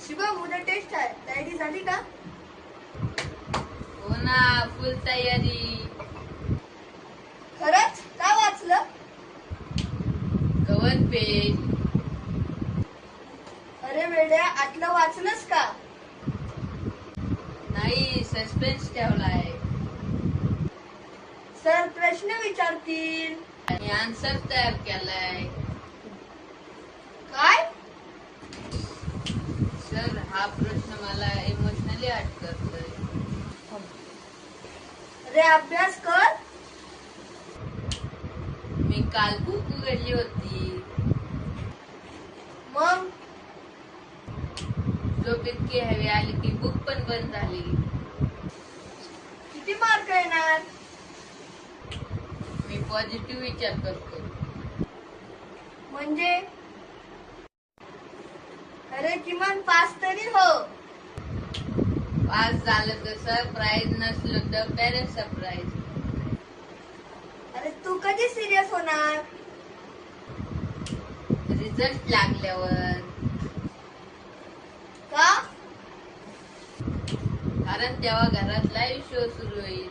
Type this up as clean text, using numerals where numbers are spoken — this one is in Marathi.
शिवम, उद्या टेस्ट आहे, तयारी झाली का? हो ना, फुल तयारी. खरंच? काय वाचलं? कवन पेज. अरे वेड्या, आतलं वाचलंस का? नाही, सस्पेन्स ठेवलाय. सर प्रश्न विचारतील. आणि आन्सर तयार केलाय. काय? सर, हा प्रश्न मला इमोशनली हर्ट करतोय. अरे अभ्यास कर. मी काल बुक उघडली होती. मग झोप इतकी हवी आली की बुक पण बंद झाली. किती मार्क येणार? मी पॉझिटिव्ह विचार करतो. म्हणजे? अरे किमान पास तरी हो. पास झालं तर सरप्राईज, नसलं तर पॅरेंट सरप्राईज. अरे तू कधी सिरियस होणार? रिझल्ट लागल्यावर. का? कारण तेव्हा घरात लाईव्ह शो सुरू होईल.